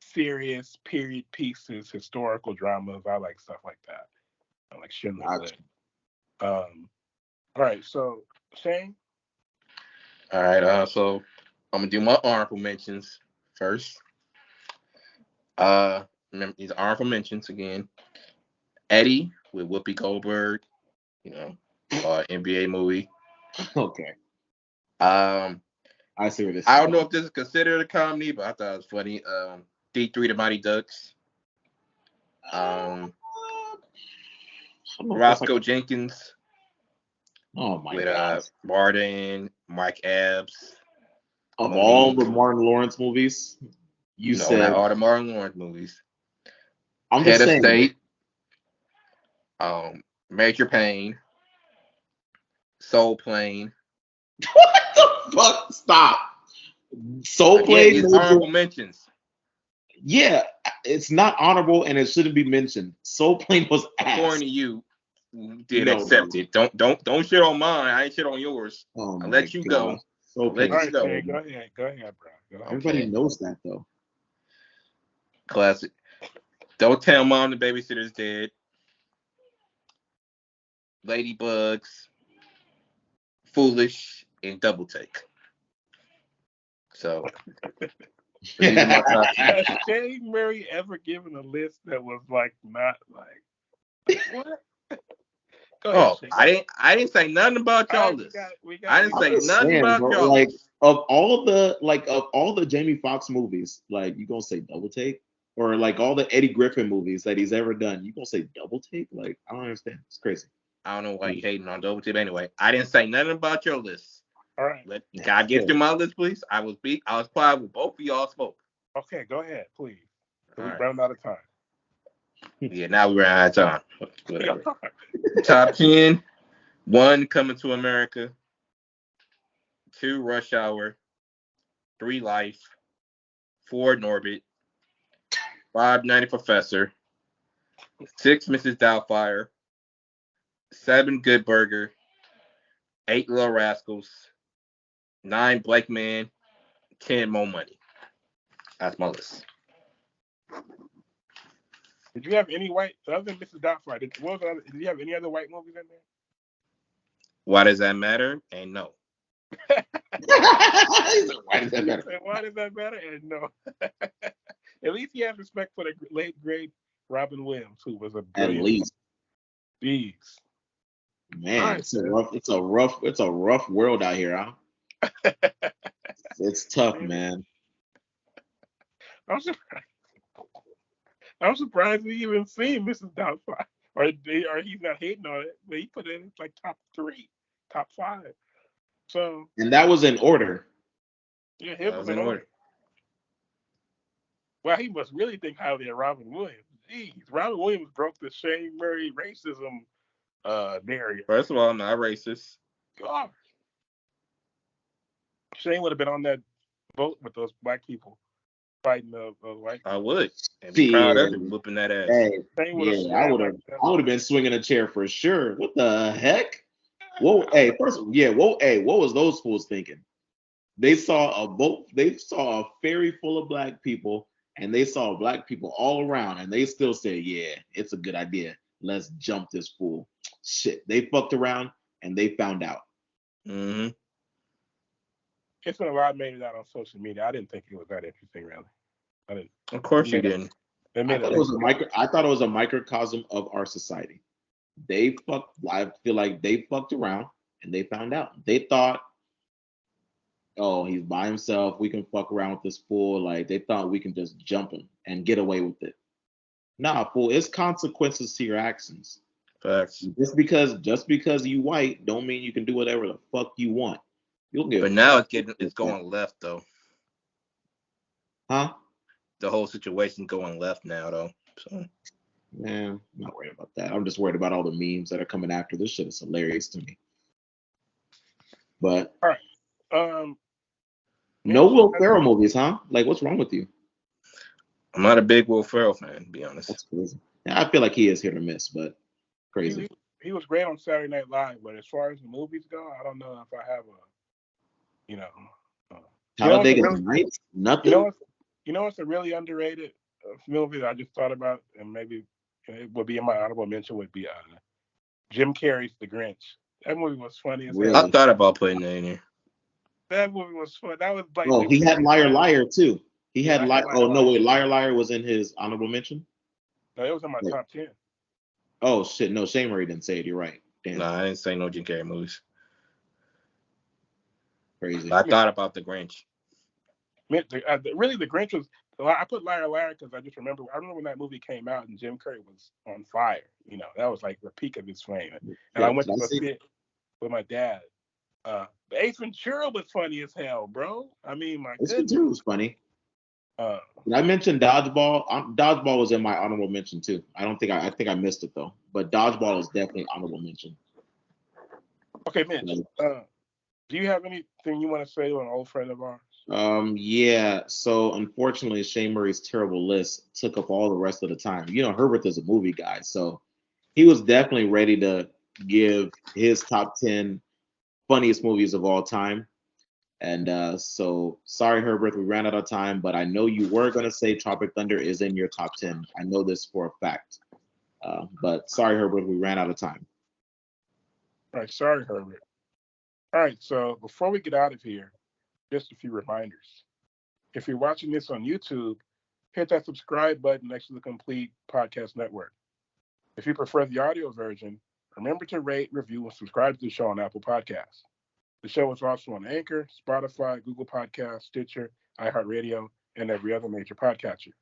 serious period pieces, historical dramas. I like stuff like that. I like Schindler's List. All right, so Shane. All right, so I'm gonna do my honorable mentions first. Remember these honorable mentions again. Eddie with Whoopi Goldberg, NBA movie. Okay. I see where this. I don't know if this is considered a comedy, but I thought it was funny. D3 The Mighty Ducks. Roscoe Jenkins. Oh my with god. Martin, Mike Epps. Of all the Martin Lawrence movies, said not all the Martin Lawrence movies. I'm Head just of saying. State. Major Payne. Soul Plane. What the fuck? Stop. Soul Plane is honorable mentions. Yeah, it's not honorable and it shouldn't be mentioned. Soul Plane was ass. According to you, did accept it. Don't shit on mine. I ain't shit on yours. Oh I'll let you go. Soul Plane. All right, go ahead, bro. Everybody knows that though. Classic. Don't tell mom the babysitter's dead. Ladybugs. Foolish and Double Take. So these are my top two. Has Shane Murray ever given a list that was not what? Go ahead, Shane. I didn't say nothing about y'all list. I didn't say nothing about y'all list. Of all the Jamie Foxx movies, you gonna say Double Take? Or all the Eddie Griffin movies that he's ever done, you gonna say Double Take? I don't understand. It's crazy. I don't know why you hating on Double Take anyway. I didn't say nothing about your list. All right. Can I get through my list, please? I was quiet with both of y'all spoke. Okay, go ahead, please. We're Right. running out of time. Yeah, now we're out of time. Whatever. Top 10. 1, Coming to America. 2, Rush Hour. 3, Life. 4, Norbit. 5, 90 Professor. 6, Mrs. Doubtfire. 7, Good Burger. 8, Little Rascals. 9, Black Man. 10, More Money. That's my list. Did you have any white other than Mrs. Doubtfire? Did you have any other white movies in there? Why does that matter? And no. Why does that matter? Why does that matter? And no. At least he has respect for the late great Robin Williams, who was a brilliant. At least. Jeez. Man, right, it's a rough world out here, huh? It's tough, man. I'm surprised he even seen Mrs. Doubtfire, or he's not hating on it, but he put it in top 3, top 5. So. And that was in order. Yeah, him was in order. Well, he must really think highly of Robin Williams. Jeez, Robin Williams broke the Shane Murray racism narrative. First of all, I'm not racist. God. Shane would have been on that boat with those black people fighting the white people. I would. And be proud of him whooping that ass. Hey, I would have been swinging a chair for sure. What the heck? Whoa, hey, what was those fools thinking? They saw a boat, they saw a ferry full of black people, and they saw black people all around, and they still said, yeah, it's a good idea. Let's jump this fool. Shit, they fucked around, and they found out. Mm-hmm. It's been a lot made it out on social media. I didn't think it was that interesting, really. I didn't. Of course you didn't. I thought it was a microcosm of our society. I feel like they fucked around, and they found out. They thought, oh, he's by himself. We can fuck around with this fool. They thought we can just jump him and get away with it. Nah, fool, it's consequences to your actions. Facts. Just because you white don't mean you can do whatever the fuck you want. You'll get. But now it's going left though. Huh? The whole situation's going left now though. So Man, I'm not worried about that. I'm just worried about all the memes that are coming after this shit. Is hilarious to me. But All right. no Will Ferrell movies, huh? Like, what's wrong with you? I'm not a big Will Ferrell fan, to be honest. That's crazy. Yeah, I feel like he is hit or miss, but crazy. He was great on Saturday Night Live, but as far as the movies go, I don't know if I have Talladega Nights? Nothing? You know what's a really underrated movie that I just thought about, and maybe it would be in my honorable mention, would be Jim Carrey's The Grinch. That movie was funny as hell. I thought about putting that in here. That movie was fun. That was like. Oh, he had Liar Liar too. He had Liar. Oh no, wait, Liar Liar was in his honorable mention. No, it was in my top 10. Oh shit, no, Shane Murray didn't say it. You're right. Damn. Nah, I didn't say no Jim Carrey movies. Crazy. I thought about The Grinch. Really, The Grinch was. I put Liar Liar because I just remember. I remember when that movie came out and Jim Carrey was on fire. You know, that was like the peak of his fame. And I went to go see it with my dad. The Ace Ventura was funny as hell, bro. I mean, my goodness. Ace Ventura was funny. I mentioned Dodgeball. Dodgeball was in my honorable mention too. I think I missed it though. But Dodgeball is definitely honorable mention. Okay, Mitch. Do you have anything you want to say to an old friend of ours? Yeah. So unfortunately, Shane Murray's terrible list took up all the rest of the time. You know, Herbert is a movie guy, so he was definitely ready to give his top 10 funniest movies of all time. And so sorry, Herbert, we ran out of time, but I know you were going to say Tropic Thunder is in your top 10. I know this for a fact. But sorry, Herbert, we ran out of time. All right, sorry, Herbert. All right, so before we get out of here, just a few reminders. If you're watching this on YouTube, hit that subscribe button next to the Complete Podcast Network. If you prefer the audio version, remember to rate, review, and subscribe to the show on Apple Podcasts. The show is also on Anchor, Spotify, Google Podcasts, Stitcher, iHeartRadio, and every other major podcatcher.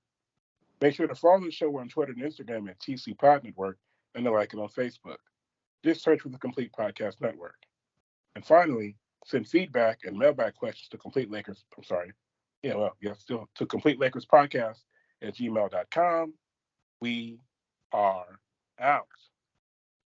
Make sure to follow the show on Twitter and Instagram at TC Pod Network, and to like it on Facebook. Just search for the Complete Podcast Network. And finally, send feedback and mailbag questions to Complete Lakers. To Complete Lakers Podcast at gmail.com. We are out.